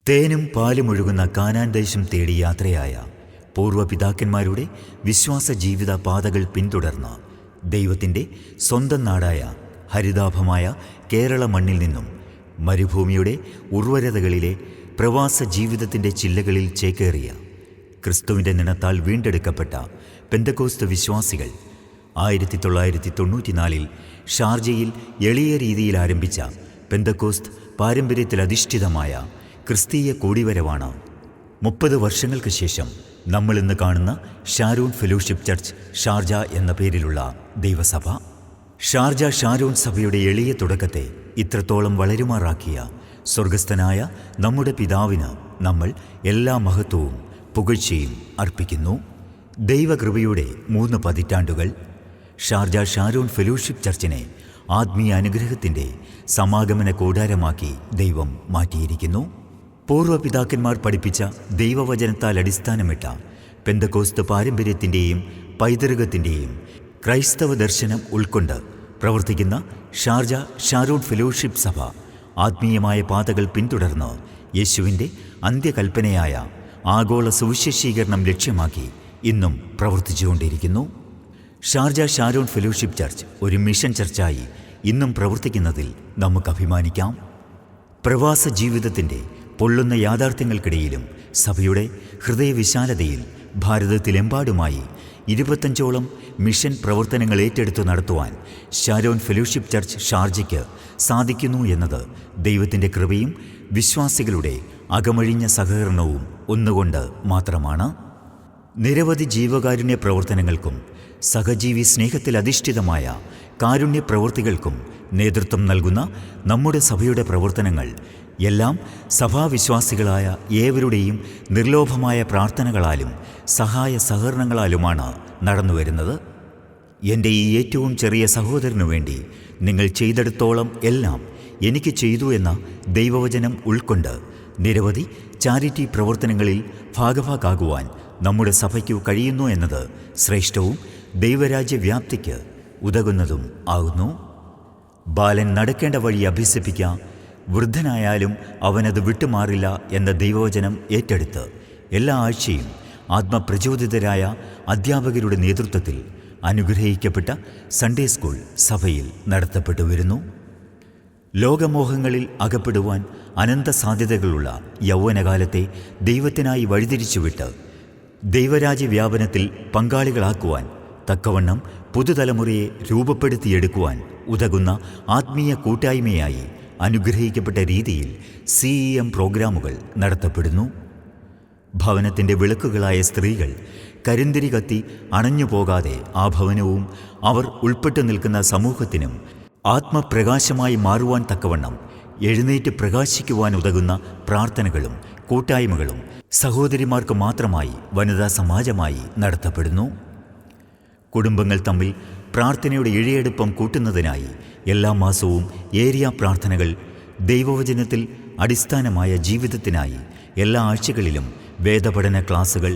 തേനും പാലും ഒഴുകുന്ന കാനാൻ ദേശം തേടി യാത്രയായ പൂർവ്വപിതാക്കന്മാരുടെ വിശ്വാസ ജീവിത പാതകൾ പിന്തുടർന്ന് ദൈവത്തിൻ്റെ സ്വന്തം നാടായ ഹരിതാഭമായ കേരള മണ്ണിൽ നിന്നും മരുഭൂമിയുടെ ഉർവരതകളിലെ പ്രവാസ ജീവിതത്തിൻ്റെ ചില്ലകളിൽ ചേക്കേറിയ ക്രിസ്തുവിൻ്റെ നിണത്താൽ വീണ്ടെടുക്കപ്പെട്ട പെന്തക്കോസ്ത് വിശ്വാസികൾ 1994 ഷാർജയിൽ എളിയ രീതിയിൽ ആരംഭിച്ച പെന്തക്കോസ്ത് പാരമ്പര്യത്തിലധിഷ്ഠിതമായ ക്രിസ്തീയ കൂടിവരവാണ് 30 വർഷങ്ങൾക്ക് ശേഷം നമ്മളിന്ന് കാണുന്ന ഷാരോൺ ഫെലോഷിപ്പ് ചർച്ച് ഷാർജ എന്ന പേരിലുള്ള ദൈവസഭ. ഷാർജ ഷാരോൺ സഭയുടെ എളിയ തുടക്കത്തെ ഇത്രത്തോളം വളരുമാറാക്കിയ സ്വർഗസ്ഥനായ നമ്മുടെ പിതാവിന് നമ്മൾ എല്ലാ മഹത്വവും പുകഴ്ചയും അർപ്പിക്കുന്നു. ദൈവകൃപയുടെ 3 പതിറ്റാണ്ടുകൾ ഷാർജ ഷാരോൺ ഫെലോഷിപ്പ് ചർച്ചിനെ ആത്മീയ അനുഗ്രഹത്തിൻ്റെ സമാഗമന കൂടാരമാക്കി ദൈവം മാറ്റിയിരിക്കുന്നു. പൂർവ്വപിതാക്കന്മാർ പഠിപ്പിച്ച ദൈവവചനത്താൽ അടിസ്ഥാനമിട്ട പെന്തക്കോസ്ത് പാരമ്പര്യത്തിൻ്റെയും പൈതൃകത്തിൻ്റെയും ക്രൈസ്തവ ദർശനം ഉൾക്കൊണ്ട് പ്രവർത്തിക്കുന്ന ഷാർജ ഷാരോൺ ഫെലോഷിപ്പ് സഭ ആത്മീയമായ പാതകൾ പിന്തുടർന്ന് യേശുവിൻ്റെ അന്ത്യകൽപ്പനയായ ആഗോള സുവിശേഷീകരണം ലക്ഷ്യമാക്കി ഇന്നും പ്രവർത്തിച്ചുകൊണ്ടിരിക്കുന്നു. ഷാർജ ഷാരോൺ ഫെലോഷിപ്പ് ചർച്ച് ഒരു മിഷൻ ചർച്ചായി ഇന്നും പ്രവർത്തിക്കുന്നതിൽ നമുക്ക് അഭിമാനിക്കാം. പ്രവാസ ജീവിതത്തിൻ്റെ പൊള്ളുന്ന യാഥാർത്ഥ്യങ്ങൾക്കിടയിലും സഭയുടെ ഹൃദയവിശാലതയിൽ ഭാരതത്തിലെമ്പാടുമായി 25ഓളം മിഷൻ പ്രവർത്തനങ്ങൾ ഏറ്റെടുത്തു നടത്തുവാൻ ഷാരോൺ ഫെലോഷിപ്പ് ചർച്ച് ഷാർജയ്ക്ക് സാധിക്കുന്നു എന്നത് ദൈവത്തിൻ്റെ കൃപയും വിശ്വാസികളുടെ അകമഴിഞ്ഞ സഹകരണവും ഒന്നുകൊണ്ട് മാത്രമാണ്. നിരവധി ജീവകാരുണ്യ പ്രവർത്തനങ്ങൾക്കും സഹജീവി സ്നേഹത്തിൽ അധിഷ്ഠിതമായ കാരുണ്യ പ്രവൃത്തികൾക്കും നേതൃത്വം നൽകുന്ന നമ്മുടെ സഭയുടെ പ്രവർത്തനങ്ങൾ എല്ലാം സഭാവിശ്വാസികളായ ഏവരുടെയും നിർലോഭമായ പ്രാർത്ഥനകളാലും സഹായ സഹകരണങ്ങളാലുമാണ് നടന്നുവരുന്നത്. എൻ്റെ ഈ ഏറ്റവും ചെറിയ സഹോദരനു വേണ്ടി നിങ്ങൾ ചെയ്തെടുത്തോളം എല്ലാം എനിക്ക് ചെയ്തു എന്ന ദൈവവചനം ഉൾക്കൊണ്ട് നിരവധി ചാരിറ്റി പ്രവർത്തനങ്ങളിൽ ഭാഗഭാക്കാകുവാൻ നമ്മുടെ സഭയ്ക്കു കഴിയുന്നു എന്നത് ശ്രേഷ്ഠവും ദൈവരാജ്യവ്യാപ്തിക്ക് ഉതകുന്നതും ആകുന്നു. ബാലൻ നടക്കേണ്ട വഴി അഭ്യസിപ്പിക്കുക, വൃദ്ധനായാലും അവനത് വിട്ടുമാറില്ല എന്ന ദൈവവചനം ഏറ്റെടുത്ത് എല്ലാ ആഴ്ചയും ആത്മപ്രചോദിതരായ അധ്യാപകരുടെ നേതൃത്വത്തിൽ അനുഗ്രഹിക്കപ്പെട്ട സൺഡേ സ്കൂൾ സഭയിൽ നടത്തപ്പെട്ടു വരുന്നു. ലോകമോഹങ്ങളിൽ അകപ്പെടുവാൻ അനന്ത സാധ്യതകളുള്ള യൗവനകാലത്തെ ദൈവത്തിനായി വഴിതിരിച്ചുവിട്ട് ദൈവരാജ്യവ്യാപനത്തിൽ പങ്കാളികളാക്കുവാൻ തക്കവണ്ണം പുതുതലമുറയെ രൂപപ്പെടുത്തിയെടുക്കുവാൻ ഉതകുന്ന ആത്മീയ കൂട്ടായ്മയായി അനുഗ്രഹിക്കപ്പെട്ട രീതിയിൽ CEM പ്രോഗ്രാമുകൾ നടത്തപ്പെടുന്നു. ഭവനത്തിൻ്റെ വിളക്കുകളായ സ്ത്രീകൾ കരിന്തിരി കത്തി അണഞ്ഞുപോകാതെ ആ ഭവനവും അവർ ഉൾപ്പെട്ടു നിൽക്കുന്ന സമൂഹത്തിനും ആത്മപ്രകാശമായി മാറുവാൻ തക്കവണ്ണം എഴുന്നേറ്റ് പ്രകാശിക്കുവാൻ ഉതകുന്ന പ്രാർത്ഥനകളും കൂട്ടായ്മകളും സഹോദരിമാർക്ക് മാത്രമായി വനിതാ സമാജമായി നടത്തപ്പെടുന്നു. കുടുംബങ്ങൾ തമ്മിൽ പ്രാർത്ഥനയുടെ ഇഴയെടുപ്പം കൂട്ടുന്നതിനായി എല്ലാ മാസവും ഏരിയ പ്രാർത്ഥനകൾ, ദൈവവചനത്തിൽ അടിസ്ഥാനമായ ജീവിതത്തിനായി എല്ലാ ആഴ്ചകളിലും വേദപഠന ക്ലാസുകൾ,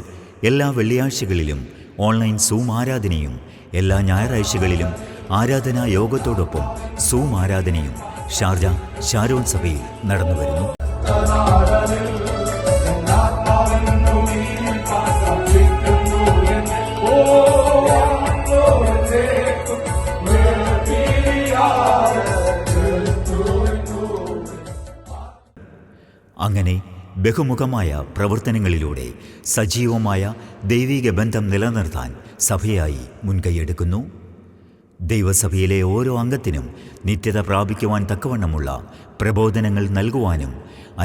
എല്ലാ വെള്ളിയാഴ്ചകളിലും ഓൺലൈൻ സൂം ആരാധനയും എല്ലാ ഞായറാഴ്ചകളിലും ആരാധനാ യോഗത്തോടൊപ്പം സൂം ആരാധനയും ഷാർജ ഷാരോൺ സഭയിൽ നടന്നുവരുന്നു. അങ്ങനെ ബഹുമുഖമായ പ്രവർത്തനങ്ങളിലൂടെ സജീവമായ ദൈവിക ബന്ധം നിലനിർത്താൻ സഭയായി മുൻകൈയെടുക്കുന്നു. ദൈവസഭയിലെ ഓരോ അംഗത്തിനും നിത്യത പ്രാപിക്കുവാൻ തക്കവണ്ണമുള്ള പ്രബോധനങ്ങൾ നൽകുവാനും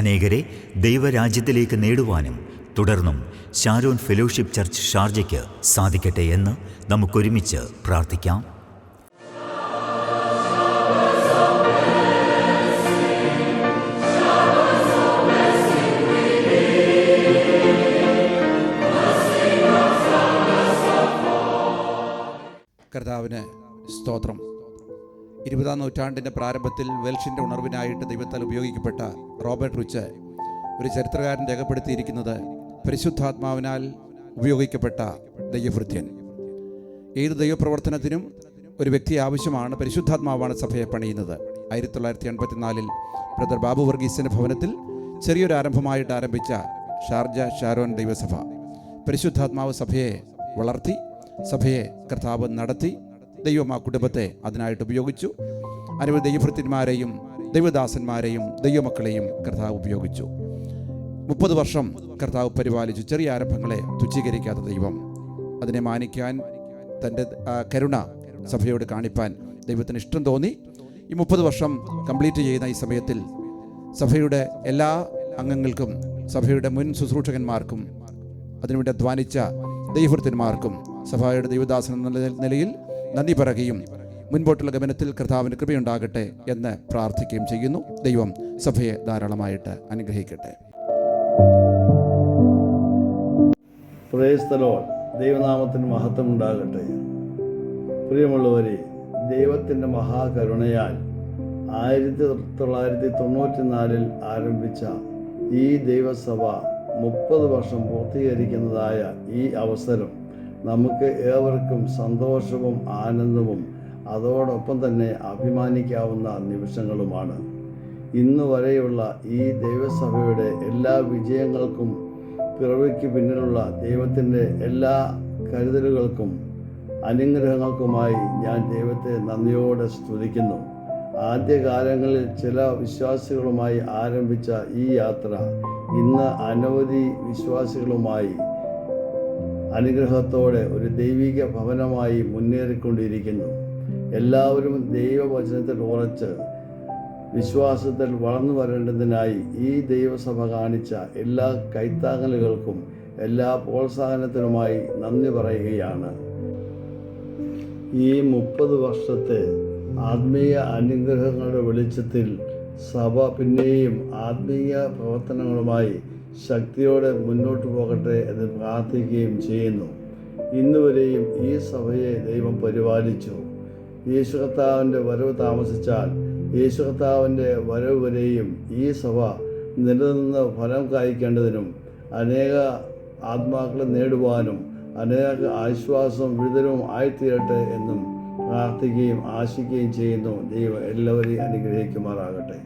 അനേകരെ ദൈവരാജ്യത്തിലേക്ക് നേടുവാനും തുടർന്നും ഷാരോൺ ഫെലോഷിപ്പ് ചർച്ച് ഷാർജയ്ക്ക് സാധിക്കട്ടെ എന്ന് നമുക്കൊരുമിച്ച് പ്രാർത്ഥിക്കാം. കർത്താവിന് സ്തോത്രം. 20-ാം നൂറ്റാണ്ടിൻ്റെ പ്രാരംഭത്തിൽ വെൽഷിൻ്റെ ഉണർവിനായിട്ട് ദൈവത്താൽ ഉപയോഗിക്കപ്പെട്ട റോബർട്ട് റിച്ച് ഒരു ചരിത്രകാരൻ രേഖപ്പെടുത്തിയിരിക്കുന്നത് പരിശുദ്ധാത്മാവിനാൽ ഉപയോഗിക്കപ്പെട്ട ദൈവഭൃത്യൻ. ഏത് ദൈവപ്രവർത്തനത്തിനും ഒരു വ്യക്തി ആവശ്യമാണ്. പരിശുദ്ധാത്മാവാണ് സഭയെ പണിയുന്നത്. 1984 ബ്രദർ ബാബു വർഗീസിൻ്റെ ഭവനത്തിൽ ചെറിയൊരു ആരംഭമായിട്ട് ആരംഭിച്ച ഷാർജ ഷാരോൻ ദൈവസഭ പരിശുദ്ധാത്മാവ് സഭയെ വളർത്തി, സഭയെ കർത്താവ് നടത്തി. ദൈവം ആ കുടുംബത്തെ അതിനായിട്ട് ഉപയോഗിച്ചു. അനവധി ദൈവഭൃത്യന്മാരെയും ദൈവദാസന്മാരെയും ദൈവമക്കളെയും കർത്താവ് ഉപയോഗിച്ചു. 30 വർഷം കർത്താവ് പരിപാലിച്ചു. ചെറിയ ആരംഭങ്ങളെ തുച്ഛീകരിക്കാത്ത ദൈവം അതിനെ മാനിക്കാൻ, തൻ്റെ കരുണ സഭയോട് കാണിപ്പാൻ ദൈവത്തിന് ഇഷ്ടം തോന്നി. ഈ 30 വർഷം കംപ്ലീറ്റ് ചെയ്യുന്ന ഈ സമയത്തിൽ സഭയുടെ എല്ലാ അംഗങ്ങൾക്കും, സഭയുടെ മുൻ ശുശ്രൂഷകന്മാർക്കും, അതിനുവേണ്ടി അധ്വാനിച്ച ദൈവഭൃത്യന്മാർക്കും സഭയുടെ ദൈവദാസൻ എന്ന നിലയിൽ നന്ദി പറയുകയും മുൻപോട്ടുള്ള ഗമനത്തിൽ കർത്താവിന് കൃപയുണ്ടാകട്ടെ എന്ന് പ്രാർത്ഥിക്കുകയും ചെയ്യുന്നു. ദൈവം സഭയെ ധാരാളമായിട്ട് അനുഗ്രഹിക്കട്ടെ. Praise the Lord. ദൈവനാമത്തിന് മഹത്വം ഉണ്ടാകട്ടെ. പ്രിയമുള്ളവരെ, ദൈവത്തിൻ്റെ മഹാകരുണയാൽ 1994 ആരംഭിച്ച ഈ ദൈവസഭ 30 വർഷം പൂർത്തീകരിക്കുന്നതായ ഈ അവസരം നമുക്ക് ഏവർക്കും സന്തോഷവും ആനന്ദവും അതോടൊപ്പം തന്നെ അഭിമാനിക്കാവുന്ന നിമിഷങ്ങളുമാണ്. ഇന്ന് വരെയുള്ള ഈ ദൈവസഭയുടെ എല്ലാ വിജയങ്ങൾക്കും പിറവിക്ക് പിന്നിലുള്ള ദൈവത്തിൻ്റെ എല്ലാ കരുതലുകൾക്കും അനുഗ്രഹങ്ങൾക്കുമായി ഞാൻ ദൈവത്തെ നന്ദിയോടെ സ്തുതിക്കുന്നു. ആദ്യകാലങ്ങളിൽ ചില വിശ്വാസികളുമായി ആരംഭിച്ച ഈ യാത്ര ഇന്ന് അനവധി വിശ്വാസികളുമായി അനുഗ്രഹത്തോടെ ഒരു ദൈവിക ഭവനമായി മുന്നേറിക്കൊണ്ടിരിക്കുന്നു. എല്ലാവരും ദൈവവചനത്തിൽ ഉറച്ച് വിശ്വാസത്തിൽ വളർന്നു വരേണ്ടതിനായി ഈ ദൈവസഭ കാണിച്ച എല്ലാ കൈത്താങ്ങലുകൾക്കും എല്ലാ പ്രോത്സാഹനത്തിനുമായി നന്ദി പറയുകയാണ്. ഈ 30 വർഷത്തെ ആത്മീയ അനുഗ്രഹങ്ങളുടെ വെളിച്ചത്തിൽ സഭ പിന്നെയും ആത്മീയ പ്രവർത്തനങ്ങളുമായി ശക്തിയോടെ മുന്നോട്ട് പോകട്ടെ എന്ന് പ്രാർത്ഥിക്കുകയും ചെയ്യുന്നു. ഇന്നുവരെയും ഈ സഭയെ ദൈവം പരിപാലിച്ചു. യേശു കർത്താവിൻ്റെ വരവ് താമസിച്ചാൽ യേശു കർത്താവിൻ്റെ വരവ് വരെയും ഈ സഭ നിലനിന്ന് ഫലം കായ്ക്കേണ്ടതിനും അനേക ആത്മാക്കളെ നേടുവാനും അനേക ആശ്വാസവും വിടുതലും ആയിത്തീരട്ടെ എന്നും പ്രാർത്ഥിക്കുകയും ആശിക്കുകയും ചെയ്യുന്നു. ദൈവം എല്ലാവരെയും അനുഗ്രഹിക്കുമാറാകട്ടെ.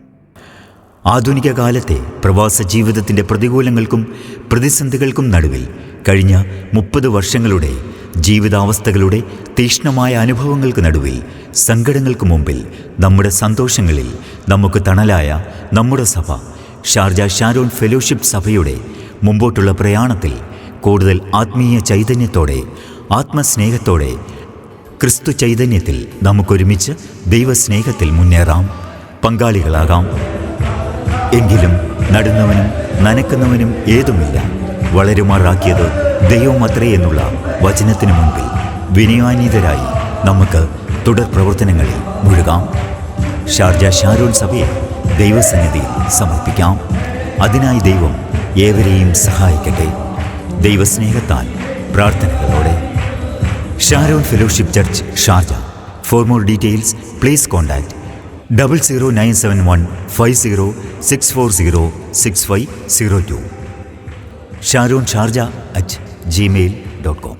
ആധുനിക കാലത്തെ പ്രവാസ ജീവിതത്തിൻ്റെ പ്രതികൂലങ്ങൾക്കും പ്രതിസന്ധികൾക്കും നടുവിൽ കഴിഞ്ഞ 30 വർഷങ്ങളുടെ ജീവിതാവസ്ഥകളുടെ തീക്ഷ്ണമായ അനുഭവങ്ങൾക്ക് നടുവിൽ സങ്കടങ്ങൾക്ക് മുമ്പിൽ നമ്മുടെ സന്തോഷങ്ങളിൽ നമുക്ക് തണലായ നമ്മുടെ സഭ ഷാർജ ഷാരോൺ ഫെലോഷിപ്പ് സഭയുടെ മുമ്പോട്ടുള്ള പ്രയാണത്തിൽ കൂടുതൽ ആത്മീയ ചൈതന്യത്തോടെ, ആത്മസ്നേഹത്തോടെ, ക്രിസ്തു ചൈതന്യത്തിൽ നമുക്കൊരുമിച്ച് ദൈവസ്നേഹത്തിൽ മുന്നേറാം, പങ്കാളികളാകാം. എങ്കിലും നടുന്നവനും നനക്കുന്നവനും ഏതുമില്ല, വളരുമാറാക്കിയത് ദൈവമത്രേ എന്നുള്ള വചനത്തിനു മുൻപിൽ വിനയാന്വിതരായി നമുക്ക് തുടർ പ്രവർത്തനങ്ങളിൽ മുഴുകാം. ഷാർജ ഷാരോൺ സഭയെ ദൈവസന്നിധിയിൽ സമർപ്പിക്കാം. അതിനായി ദൈവം ഏവരെയും സഹായിക്കട്ടെ. ദൈവസ്നേഹത്താൽ പ്രാർത്ഥനകളോടെ. Sharon fellowship church Sharjah. For more details please contact 00971506406506502 sharon sharja@gmail.com